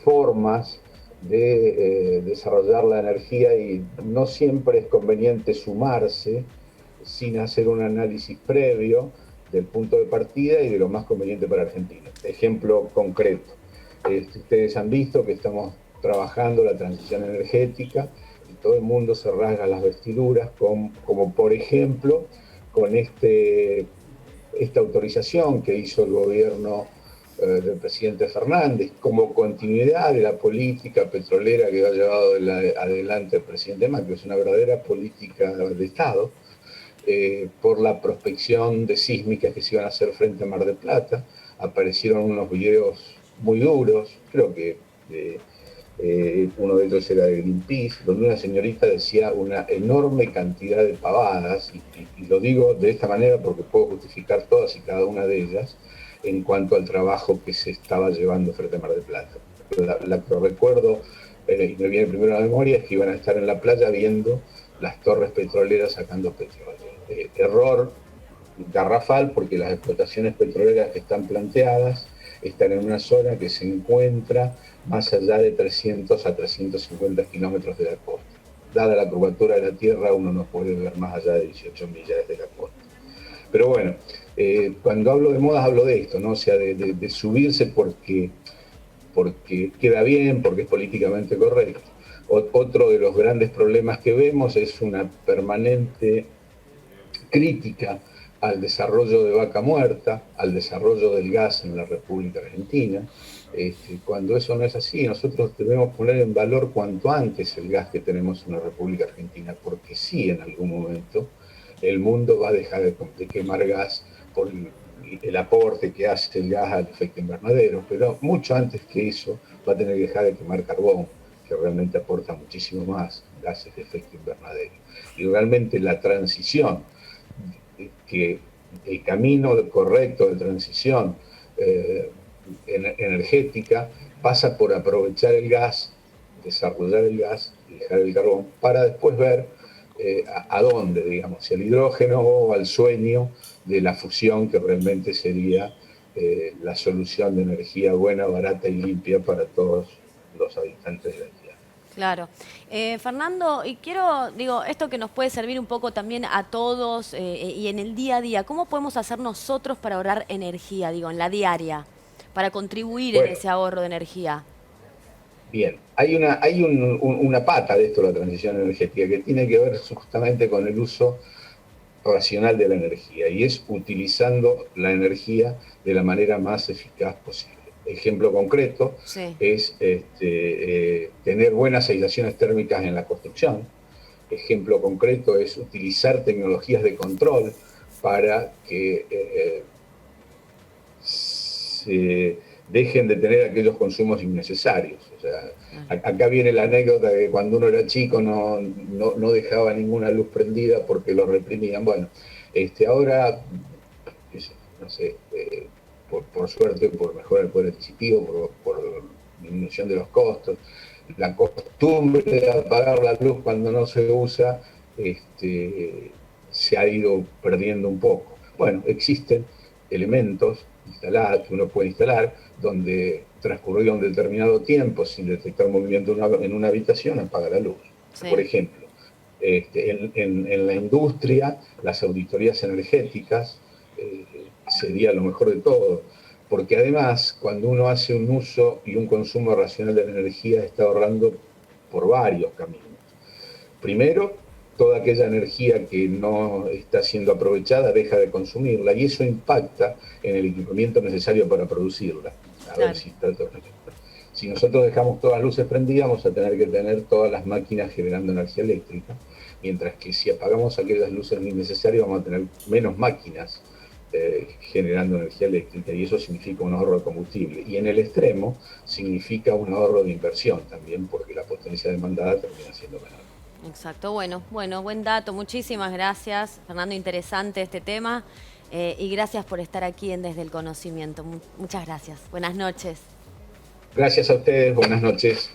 formas de desarrollar la energía, y no siempre es conveniente sumarse sin hacer un análisis previo del punto de partida y de lo más conveniente para Argentina. Ejemplo concreto, ustedes han visto que estamos trabajando la transición energética y todo el mundo se rasga las vestiduras, como por ejemplo con esta autorización que hizo el gobierno del presidente Fernández como continuidad de la política petrolera que ha llevado adelante el presidente Macri. Es una verdadera política de Estado, por la prospección de sísmicas que se iban a hacer frente a Mar del Plata. Aparecieron unos videos muy duros, creo que uno de ellos era de Greenpeace, donde una señorita decía una enorme cantidad de pavadas, y lo digo de esta manera porque puedo justificar todas y cada una de ellas en cuanto al trabajo que se estaba llevando frente a Mar del Plata. La que recuerdo, y me viene primero a la memoria, es que iban a estar en la playa viendo las torres petroleras sacando petróleo. Error garrafal, porque las explotaciones petroleras que están planteadas están en una zona que se encuentra más allá de 300 a 350 kilómetros de la costa. Dada la curvatura de la Tierra, uno no puede ver más allá de 18 millares de la costa. Pero bueno, cuando hablo de modas hablo de esto, ¿no? O sea, de subirse porque queda bien, porque es políticamente correcto. Otro de los grandes problemas que vemos es una permanente crítica al desarrollo de Vaca Muerta, al desarrollo del gas en la República Argentina, cuando eso no es así. Nosotros debemos poner en valor cuanto antes el gas que tenemos en la República Argentina, porque sí, en algún momento el mundo va a dejar de quemar gas por el aporte que hace el gas al efecto invernadero, pero mucho antes que eso va a tener que dejar de quemar carbón, que realmente aporta muchísimo más gases de efecto invernadero. Y realmente la transición, que el camino correcto de transición energética pasa por aprovechar el gas, desarrollar el gas y dejar el carbón, para después ver a dónde, digamos, si al hidrógeno o al sueño de la fusión, que realmente sería la solución de energía buena, barata y limpia para todos los habitantes de la Tierra. Claro. Fernando, y digo, esto que nos puede servir un poco también a todos y en el día a día, ¿cómo podemos hacer nosotros para ahorrar energía, digo, en la diaria, para contribuir en ese ahorro de energía? Bien, hay una pata de esto, la transición energética, que tiene que ver justamente con el uso racional de la energía, y es utilizando la energía de la manera más eficaz posible. Ejemplo concreto es tener buenas aislaciones térmicas en la construcción. Ejemplo concreto es utilizar tecnologías de control para que se dejen de tener aquellos consumos innecesarios. O sea, acá viene la anécdota de que cuando uno era chico no dejaba ninguna luz prendida porque lo reprimían. Bueno, ahora, no sé, por suerte, por mejorar el poder adquisitivo, por disminución de los costos, la costumbre de apagar la luz cuando no se usa se ha ido perdiendo un poco. Bueno, existen elementos instalados que uno puede instalar donde transcurrido un determinado tiempo sin detectar movimiento en una habitación, apaga la luz. Sí. Por ejemplo, en la industria, las auditorías energéticas sería lo mejor de todo, porque además cuando uno hace un uso y un consumo racional de la energía está ahorrando por varios caminos. Primero, toda aquella energía que no está siendo aprovechada deja de consumirla, y eso impacta en el equipamiento necesario para producirla. Claro. Si nosotros dejamos todas las luces prendidas, vamos a tener que tener todas las máquinas generando energía eléctrica, mientras que si apagamos aquellas luces innecesarias vamos a tener menos máquinas generando energía eléctrica, y eso significa un ahorro de combustible. Y en el extremo significa un ahorro de inversión también, porque la potencia demandada termina siendo menor. Exacto, bueno, buen dato. Muchísimas gracias, Fernando, interesante este tema. Y gracias por estar aquí en Desde el Conocimiento. Muchas gracias. Buenas noches. Gracias a ustedes, buenas noches.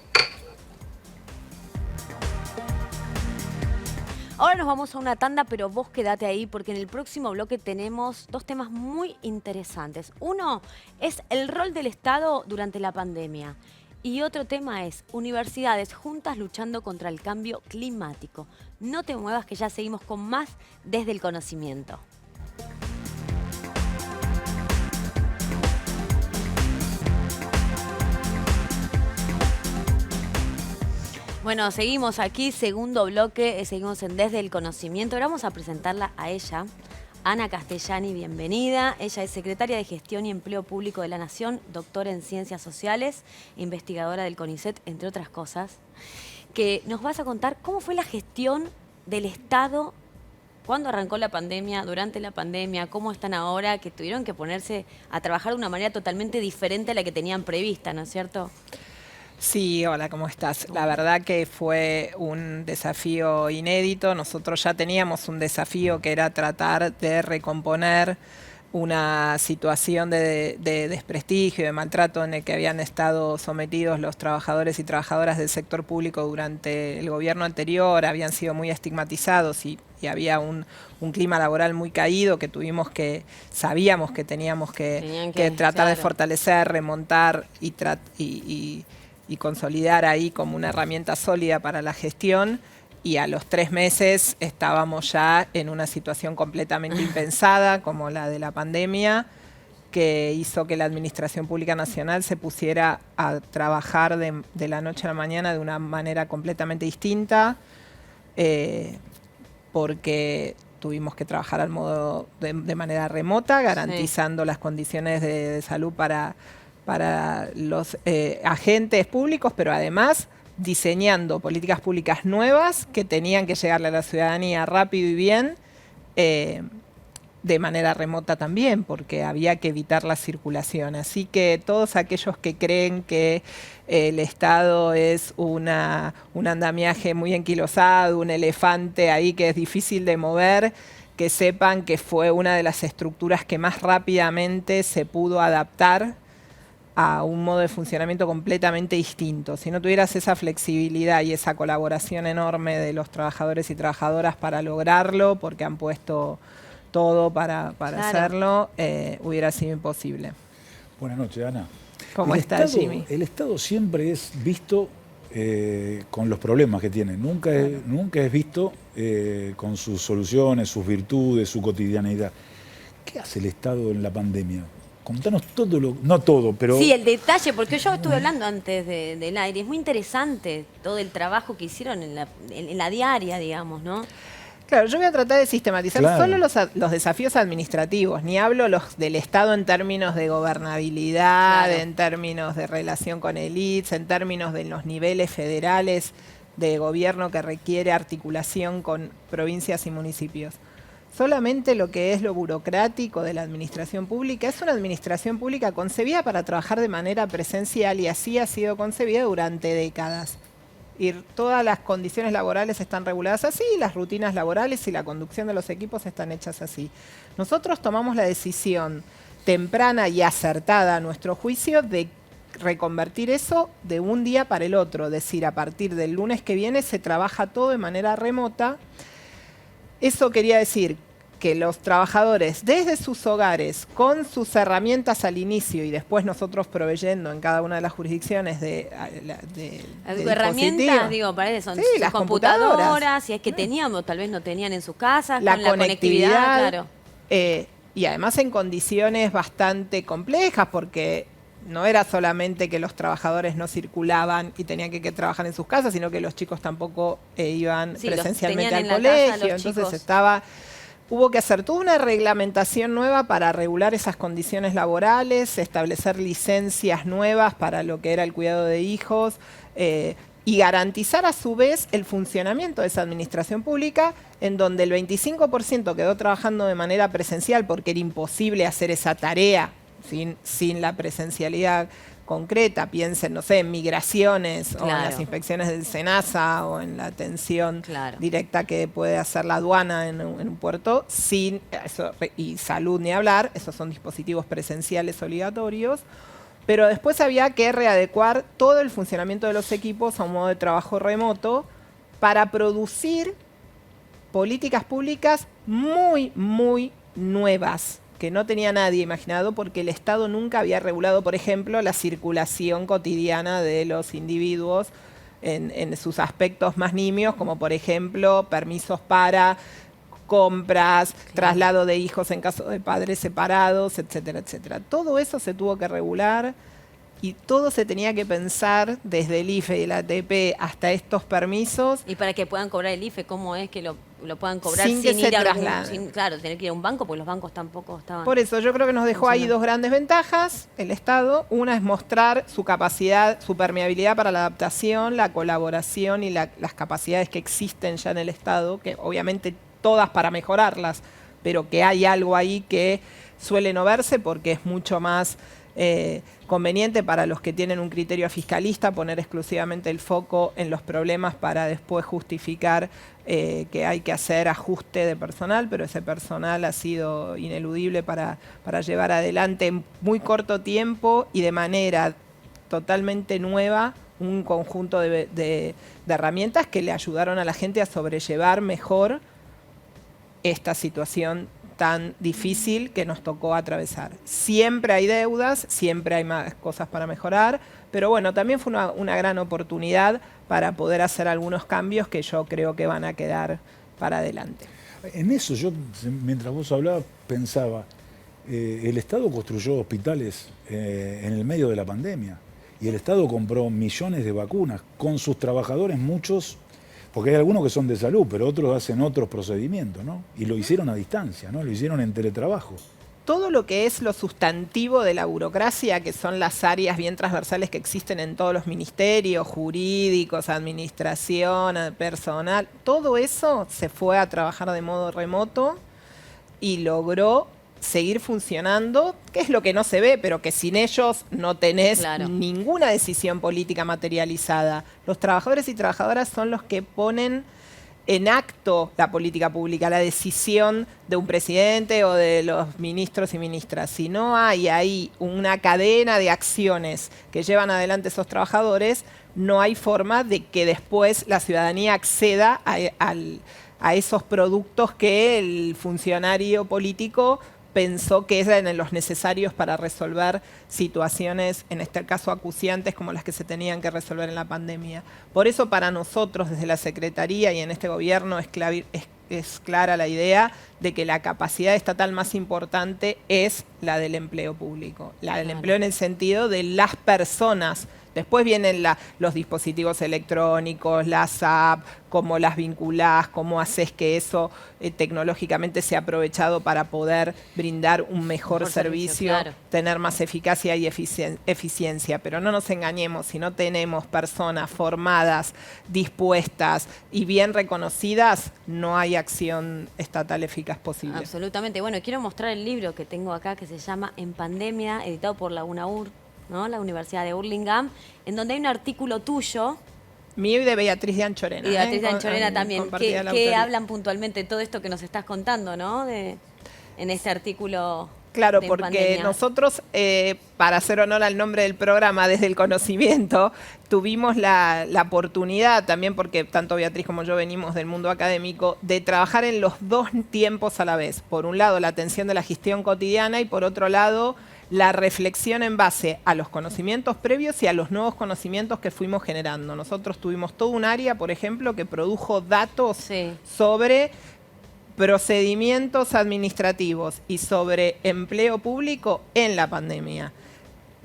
Ahora nos vamos a una tanda, pero vos quedate ahí porque en el próximo bloque tenemos 2 temas muy interesantes. Uno es el rol del Estado durante la pandemia. Y otro tema es universidades juntas luchando contra el cambio climático. No te muevas que ya seguimos con más desde el conocimiento. Bueno, seguimos aquí, segundo bloque, seguimos en Desde el Conocimiento. Ahora vamos a presentarla a ella, Ana Castellani, bienvenida. Ella es secretaria de Gestión y Empleo Público de la Nación, doctora en Ciencias Sociales, investigadora del CONICET, entre otras cosas. Que nos vas a contar cómo fue la gestión del Estado cuando arrancó la pandemia, durante la pandemia, cómo están ahora, que tuvieron que ponerse a trabajar de una manera totalmente diferente a la que tenían prevista, ¿no es cierto? Sí, hola, ¿cómo estás? La verdad que fue un desafío inédito. Nosotros ya teníamos un desafío que era tratar de recomponer una situación de desprestigio, de maltrato en el que habían estado sometidos los trabajadores y trabajadoras del sector público durante el gobierno anterior, habían sido muy estigmatizados y había un clima laboral muy caído que sabíamos que teníamos que tratar de fortalecer, remontar y consolidar ahí como una herramienta sólida para la gestión. Y a los 3 meses estábamos ya en una situación completamente impensada, como la de la pandemia, que hizo que la Administración Pública Nacional se pusiera a trabajar de la noche a la mañana de una manera completamente distinta, porque tuvimos que trabajar al modo de manera remota, garantizando las condiciones de salud para los agentes públicos, pero además diseñando políticas públicas nuevas que tenían que llegarle a la ciudadanía rápido y bien, de manera remota también, porque había que evitar la circulación. Así que todos aquellos que creen que el Estado es un andamiaje muy enquilosado, un elefante ahí que es difícil de mover, que sepan que fue una de las estructuras que más rápidamente se pudo adaptar a un modo de funcionamiento completamente distinto. Si no tuvieras esa flexibilidad y esa colaboración enorme de los trabajadores y trabajadoras para lograrlo, porque han puesto todo para hacerlo, hubiera sido imposible. Buenas noches, Ana. ¿Cómo estás, Jimmy? El Estado siempre es visto con los problemas que tiene. Nunca es visto con sus soluciones, sus virtudes, su cotidianeidad. ¿Qué hace el Estado en la pandemia? Contanos todo no todo, pero... Sí, el detalle, porque yo estuve hablando antes del aire, es muy interesante todo el trabajo que hicieron en la diaria, digamos, ¿no? Claro, yo voy a tratar de sistematizar solo los desafíos administrativos, ni hablo los del Estado en términos de gobernabilidad, en términos de relación con elites, en términos de los niveles federales de gobierno que requiere articulación con provincias y municipios. Solamente lo que es lo burocrático de la administración pública. Es una administración pública concebida para trabajar de manera presencial y así ha sido concebida durante décadas. Y todas las condiciones laborales están reguladas así, las rutinas laborales y la conducción de los equipos están hechas así. Nosotros tomamos la decisión temprana y acertada a nuestro juicio de reconvertir eso de un día para el otro. Es decir, a partir del lunes que viene se trabaja todo de manera remota. Eso quería decir que los trabajadores desde sus hogares, con sus herramientas al inicio y después nosotros proveyendo en cada una de las jurisdicciones de herramientas, digo, para eso son sus las computadoras, si es que tenían o tal vez no tenían en sus casas, la con la conectividad, claro. Y además en condiciones bastante complejas, porque no era solamente que los trabajadores no circulaban y tenían que trabajar en sus casas, sino que los chicos tampoco iban presencialmente al colegio. Entonces hubo que hacer toda una reglamentación nueva para regular esas condiciones laborales, establecer licencias nuevas para lo que era el cuidado de hijos y garantizar a su vez el funcionamiento de esa administración pública, en donde el 25% quedó trabajando de manera presencial porque era imposible hacer esa tarea sin la presencialidad concreta. Piensen, no sé, en migraciones o en las inspecciones del SENASA o en la atención directa que puede hacer la aduana en un puerto, sin eso, y salud ni hablar, esos son dispositivos presenciales obligatorios, pero después había que readecuar todo el funcionamiento de los equipos a un modo de trabajo remoto para producir políticas públicas muy, muy nuevas, que no tenía nadie imaginado porque el Estado nunca había regulado, por ejemplo, la circulación cotidiana de los individuos en sus aspectos más nimios, como por ejemplo permisos para compras, traslado de hijos en caso de padres separados, etcétera, etcétera. Todo eso se tuvo que regular y todo se tenía que pensar desde el IFE y la ATP hasta estos permisos. Y para que puedan cobrar el IFE, ¿cómo es que lo puedan cobrar sin que ir se a trasladen? claro, tener que ir a un banco, porque los bancos tampoco estaban... Por eso yo creo que nos dejó ahí dos grandes ventajas el Estado. Una es mostrar su capacidad, su permeabilidad para la adaptación, la colaboración y las capacidades que existen ya en el Estado, que obviamente todas para mejorarlas, pero que hay algo ahí que suele no verse porque es mucho más conveniente para los que tienen un criterio fiscalista poner exclusivamente el foco en los problemas para después justificar que hay que hacer ajuste de personal, pero ese personal ha sido ineludible para llevar adelante en muy corto tiempo y de manera totalmente nueva un conjunto de herramientas que le ayudaron a la gente a sobrellevar mejor esta situación tan difícil que nos tocó atravesar. Siempre hay deudas, siempre hay más cosas para mejorar, pero bueno, también fue una gran oportunidad para poder hacer algunos cambios que yo creo que van a quedar para adelante. En eso yo, mientras vos hablabas, pensaba, el Estado construyó hospitales en el medio de la pandemia y el Estado compró millones de vacunas con sus trabajadores, muchos. Porque hay algunos que son de salud, pero otros hacen otros procedimientos, ¿no? Y lo hicieron a distancia, ¿no? Lo hicieron en teletrabajo. Todo lo que es lo sustantivo de la burocracia, que son las áreas bien transversales que existen en todos los ministerios, jurídicos, administración, personal, todo eso se fue a trabajar de modo remoto y logró seguir funcionando, que es lo que no se ve, pero que sin ellos no tenés ninguna decisión política materializada. Los trabajadores y trabajadoras son los que ponen en acto la política pública, la decisión de un presidente o de los ministros y ministras. Si no hay ahí una cadena de acciones que llevan adelante esos trabajadores, no hay forma de que después la ciudadanía acceda a esos productos que el funcionario político pensó que eran los necesarios para resolver situaciones, en este caso acuciantes, como las que se tenían que resolver en la pandemia. Por eso para nosotros, desde la Secretaría y en este gobierno, es clara la idea de que la capacidad estatal más importante es la del empleo público. La del empleo en el sentido de las personas. Después vienen los dispositivos electrónicos, las apps, cómo las vinculás, cómo haces que eso tecnológicamente sea aprovechado para poder brindar un mejor servicio, tener más eficacia y eficiencia. Pero no nos engañemos, si no tenemos personas formadas, dispuestas y bien reconocidas, no hay acción estatal eficaz posible. Absolutamente. Bueno, quiero mostrar el libro que tengo acá que se llama En Pandemia, editado por la UNAUR, ¿no? La Universidad de Hurlingham, en donde hay un artículo tuyo. Mío y de Beatriz de Anchorena. Y Beatriz de Anchorena también, que hablan puntualmente de todo esto que nos estás contando, ¿no? En este artículo. Claro, porque nosotros, para hacer honor al nombre del programa, desde el conocimiento, tuvimos la oportunidad también, porque tanto Beatriz como yo venimos del mundo académico, de trabajar en los dos tiempos a la vez. Por un lado, la atención de la gestión cotidiana y por otro lado, la reflexión en base a los conocimientos previos y a los nuevos conocimientos que fuimos generando. Nosotros tuvimos todo un área, por ejemplo, que produjo datos sobre procedimientos administrativos y sobre empleo público en la pandemia.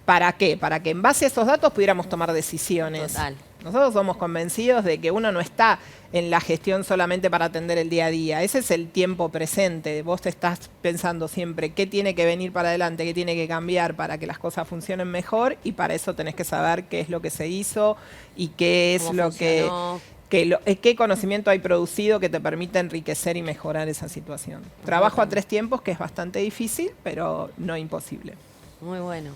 ¿Para qué? Para que en base a esos datos pudiéramos tomar decisiones. Total. Nosotros somos convencidos de que uno no está en la gestión solamente para atender el día a día. Ese es el tiempo presente. Vos te estás pensando siempre qué tiene que venir para adelante, qué tiene que cambiar para que las cosas funcionen mejor, y para eso tenés que saber qué es lo que se hizo y qué es lo funcionó. ¿Qué conocimiento hay producido que te permite enriquecer y mejorar esa situación? Trabajo a tres tiempos, que es bastante difícil, pero no imposible. Muy bueno,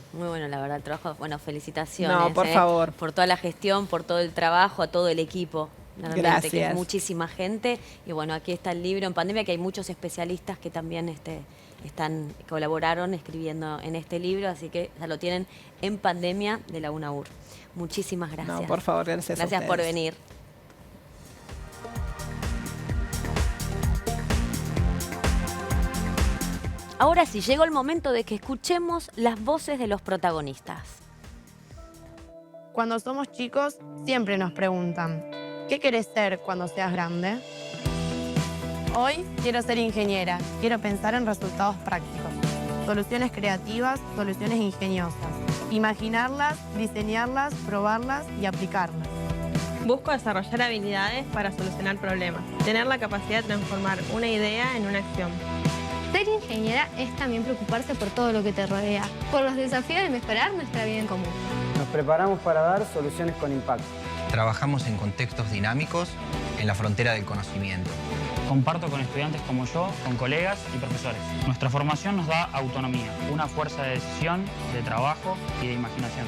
la verdad, el trabajo. Bueno, felicitaciones. No, por favor. Por toda la gestión, por todo el trabajo, a todo el equipo. Gracias. Que es muchísima gente. Y bueno, aquí está el libro En Pandemia, que hay muchos especialistas que también colaboraron escribiendo en este libro, así que ya lo tienen, En Pandemia, de la UNAUR. Muchísimas gracias. No, por favor, gracias a ustedes. Por venir. Ahora sí, llegó el momento de que escuchemos las voces de los protagonistas. Cuando somos chicos, siempre nos preguntan, ¿qué querés ser cuando seas grande? Hoy quiero ser ingeniera, quiero pensar en resultados prácticos, soluciones creativas, soluciones ingeniosas, imaginarlas, diseñarlas, probarlas y aplicarlas. Busco desarrollar habilidades para solucionar problemas, tener la capacidad de transformar una idea en una acción. Ser ingeniera es también preocuparse por todo lo que te rodea, por los desafíos de mejorar nuestra vida en común. Nos preparamos para dar soluciones con impacto. Trabajamos en contextos dinámicos en la frontera del conocimiento. Comparto con estudiantes como yo, con colegas y profesores. Nuestra formación nos da autonomía, una fuerza de decisión, de trabajo y de imaginación.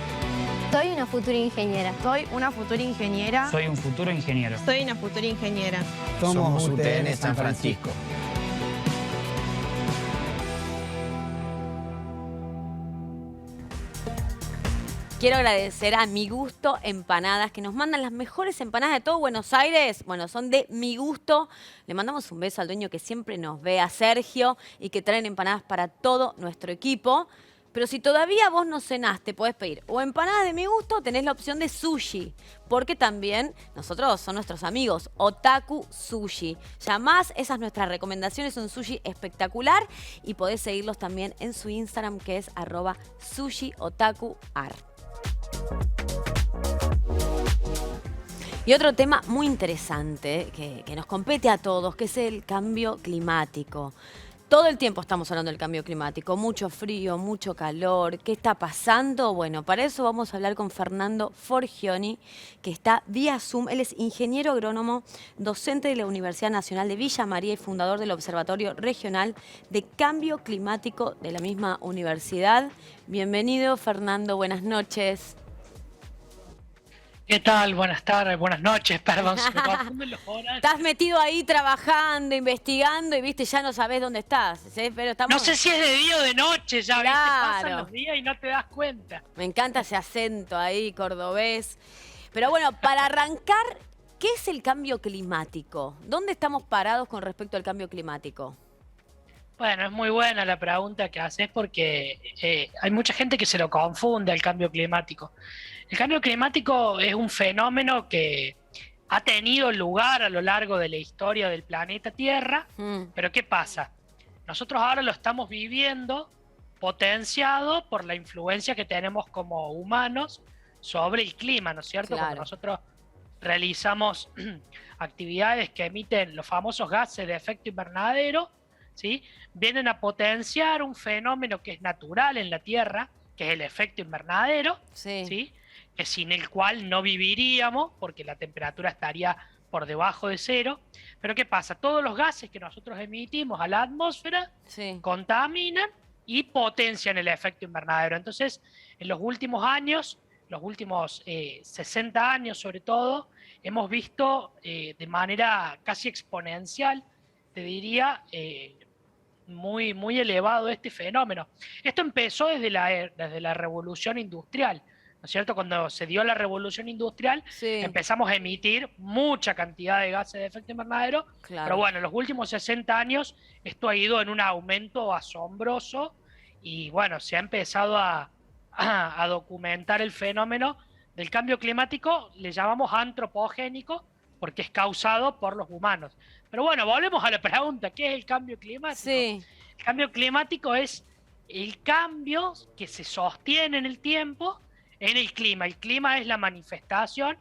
Soy una futura ingeniera. Soy una futura ingeniera. Soy un futuro ingeniero. Soy una futura ingeniera. Somos UTN San Francisco. Quiero agradecer a Mi Gusto Empanadas, que nos mandan las mejores empanadas de todo Buenos Aires. Bueno, son de Mi Gusto. Le mandamos un beso al dueño que siempre nos ve, a Sergio, y que traen empanadas para todo nuestro equipo. Pero si todavía vos no cenaste, podés pedir o empanadas de Mi Gusto, tenés la opción de sushi. Porque también nosotros son nuestros amigos, Otaku Sushi. Llamás, esa es nuestra recomendación, es un sushi espectacular. Y podés seguirlos también en su Instagram, que es @sushiotakuar. Y otro tema muy interesante que nos compete a todos, que es el cambio climático. Todo el tiempo estamos hablando del cambio climático, mucho frío, mucho calor. ¿Qué está pasando? Bueno, para eso vamos a hablar con Fernando Forgioni, que está vía Zoom. Él es ingeniero agrónomo, docente de la Universidad Nacional de Villa María y fundador del Observatorio Regional de Cambio Climático de la misma universidad. Bienvenido, Fernando, buenas noches. ¿Qué tal? Buenas tardes, buenas noches, perdón, se me confunden los horarios. Estás metido ahí trabajando, investigando y viste, ya no sabés dónde estás. ¿Sí? Pero estamos... No sé si es de día o de noche, ya Claro. viste, pasan los días y no te das cuenta. Me encanta ese acento ahí, cordobés. Pero bueno, para arrancar, ¿qué es el cambio climático? ¿Dónde estamos parados con respecto al cambio climático? Bueno, es muy buena la pregunta que haces porque hay mucha gente que se lo confunde al cambio climático. El cambio climático es un fenómeno que ha tenido lugar a lo largo de la historia del planeta Tierra, pero ¿qué pasa? Nosotros ahora lo estamos viviendo potenciado por la influencia que tenemos como humanos sobre el clima, ¿no es cierto? Claro. Cuando nosotros realizamos actividades que emiten los famosos gases de efecto invernadero, ¿sí? Vienen a potenciar un fenómeno que es natural en la Tierra, que es el efecto invernadero, ¿sí? Que sin el cual no viviríamos porque la temperatura estaría por debajo de cero. Pero ¿qué pasa? Todos los gases que nosotros emitimos a la atmósfera contaminan y potencian el efecto invernadero. Entonces, en los últimos años, los últimos 60 años sobre todo, hemos visto de manera casi exponencial, te diría, muy, muy elevado este fenómeno. Esto empezó desde la revolución industrial, ¿no es cierto? Cuando se dio la revolución industrial, empezamos a emitir mucha cantidad de gases de efecto invernadero, pero bueno, en los últimos 60 años esto ha ido en un aumento asombroso y bueno, se ha empezado a documentar el fenómeno del cambio climático, le llamamos antropogénico, porque es causado por los humanos. Pero bueno, volvemos a la pregunta, ¿qué es el cambio climático? El cambio climático es el cambio que se sostiene en el tiempo en el clima. El clima es la manifestación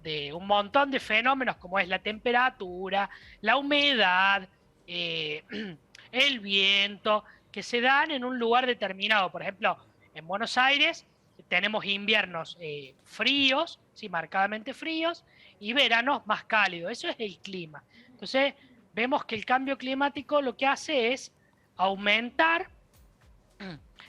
de un montón de fenómenos como es la temperatura, la humedad, el viento, que se dan en un lugar determinado. Por ejemplo, en Buenos Aires tenemos inviernos fríos, sí, marcadamente fríos, y veranos más cálidos. Eso es el clima. Entonces, vemos que el cambio climático lo que hace es aumentar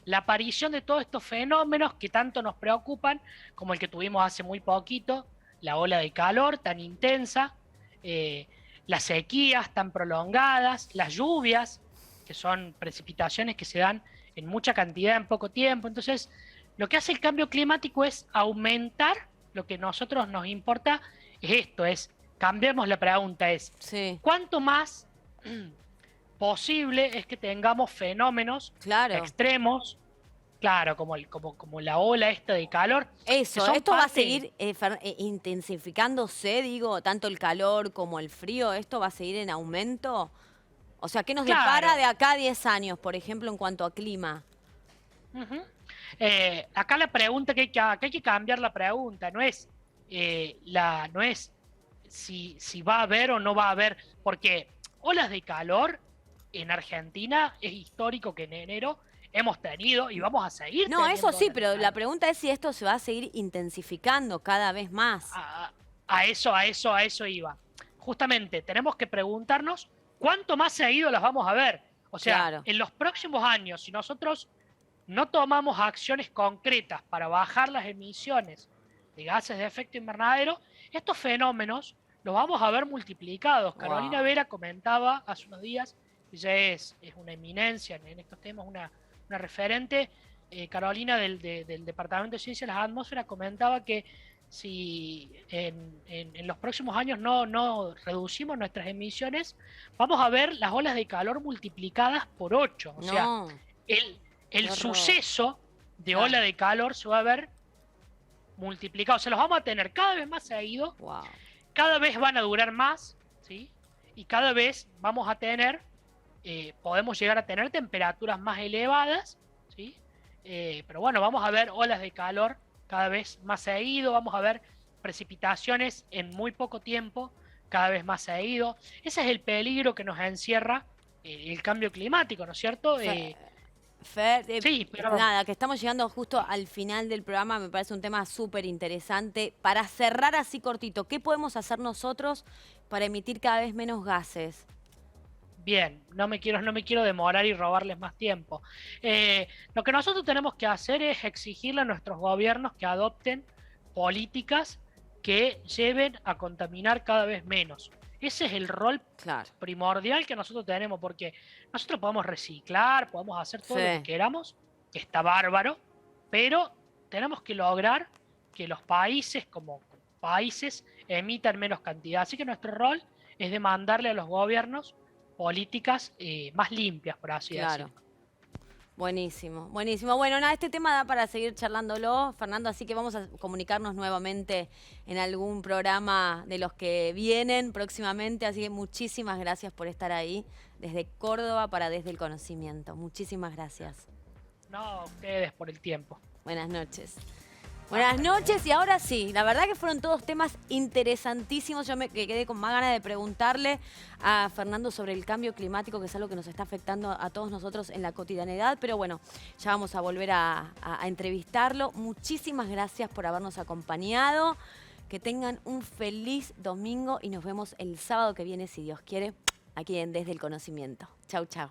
la aparición de todos estos fenómenos que tanto nos preocupan, como el que tuvimos hace muy poquito, la ola de calor tan intensa, las sequías tan prolongadas, las lluvias, que son precipitaciones que se dan en mucha cantidad en poco tiempo. Entonces, lo que hace el cambio climático es aumentar lo que a nosotros nos importa, es esto, cambiemos la pregunta, ¿cuánto más posible es que tengamos fenómenos extremos, claro, como la ola esta de calor. Eso, esto va a seguir intensificándose, digo, tanto el calor como el frío, ¿esto va a seguir en aumento? O sea, ¿qué nos depara de acá a 10 años, por ejemplo, en cuanto a clima? Acá la pregunta que hay que cambiar la pregunta, no es si va a haber o no va a haber, porque olas de calor en Argentina es histórico que en enero hemos tenido y vamos a seguir teniendo. No, eso sí, pero la pregunta es si esto se va a seguir intensificando cada vez más. A eso iba. Justamente, tenemos que preguntarnos cuánto más seguido las vamos a ver. O sea, en los próximos años, si nosotros no tomamos acciones concretas para bajar las emisiones de gases de efecto invernadero, estos fenómenos los vamos a ver multiplicados. Carolina Vera comentaba hace unos días, ella es una eminencia en estos temas, una referente. Carolina del Departamento de Ciencias de la Atmósfera comentaba que si en los próximos años no reducimos nuestras emisiones, vamos a ver las olas de calor multiplicadas por 8. O sea, el suceso de ola de calor se va a ver multiplicado. O sea, los vamos a tener cada vez más seguidos, cada vez van a durar más, ¿sí? Y cada vez vamos a tener, podemos llegar a tener temperaturas más elevadas, ¿sí? Pero bueno, vamos a ver olas de calor cada vez más seguido, vamos a ver precipitaciones en muy poco tiempo, cada vez más seguido. Ese es el peligro que nos encierra el cambio climático, ¿no es cierto? Fer, sí, pero nada, que estamos llegando justo al final del programa, me parece un tema súper interesante. Para cerrar así cortito, ¿qué podemos hacer nosotros para emitir cada vez menos gases? Bien, no me quiero demorar y robarles más tiempo. Lo que nosotros tenemos que hacer es exigirle a nuestros gobiernos que adopten políticas que lleven a contaminar cada vez menos. Ese es el rol primordial que nosotros tenemos, porque nosotros podemos reciclar, podemos hacer todo lo que queramos, que está bárbaro, pero tenemos que lograr que los países como países emitan menos cantidad. Así que nuestro rol es demandarle a los gobiernos políticas más limpias, por así decirlo. Buenísimo, buenísimo. Bueno, nada, este tema da para seguir charlándolo, Fernando, así que vamos a comunicarnos nuevamente en algún programa de los que vienen próximamente, así que muchísimas gracias por estar ahí, desde Córdoba para Desde el Conocimiento. Muchísimas gracias. No, a ustedes por el tiempo. Buenas noches. Buenas noches, y ahora sí, la verdad que fueron todos temas interesantísimos. Yo me quedé con más ganas de preguntarle a Fernando sobre el cambio climático, que es algo que nos está afectando a todos nosotros en la cotidianidad, pero bueno, ya vamos a volver a entrevistarlo. Muchísimas gracias por habernos acompañado. Que tengan un feliz domingo y nos vemos el sábado que viene, si Dios quiere, aquí en Desde el Conocimiento. Chau, chau.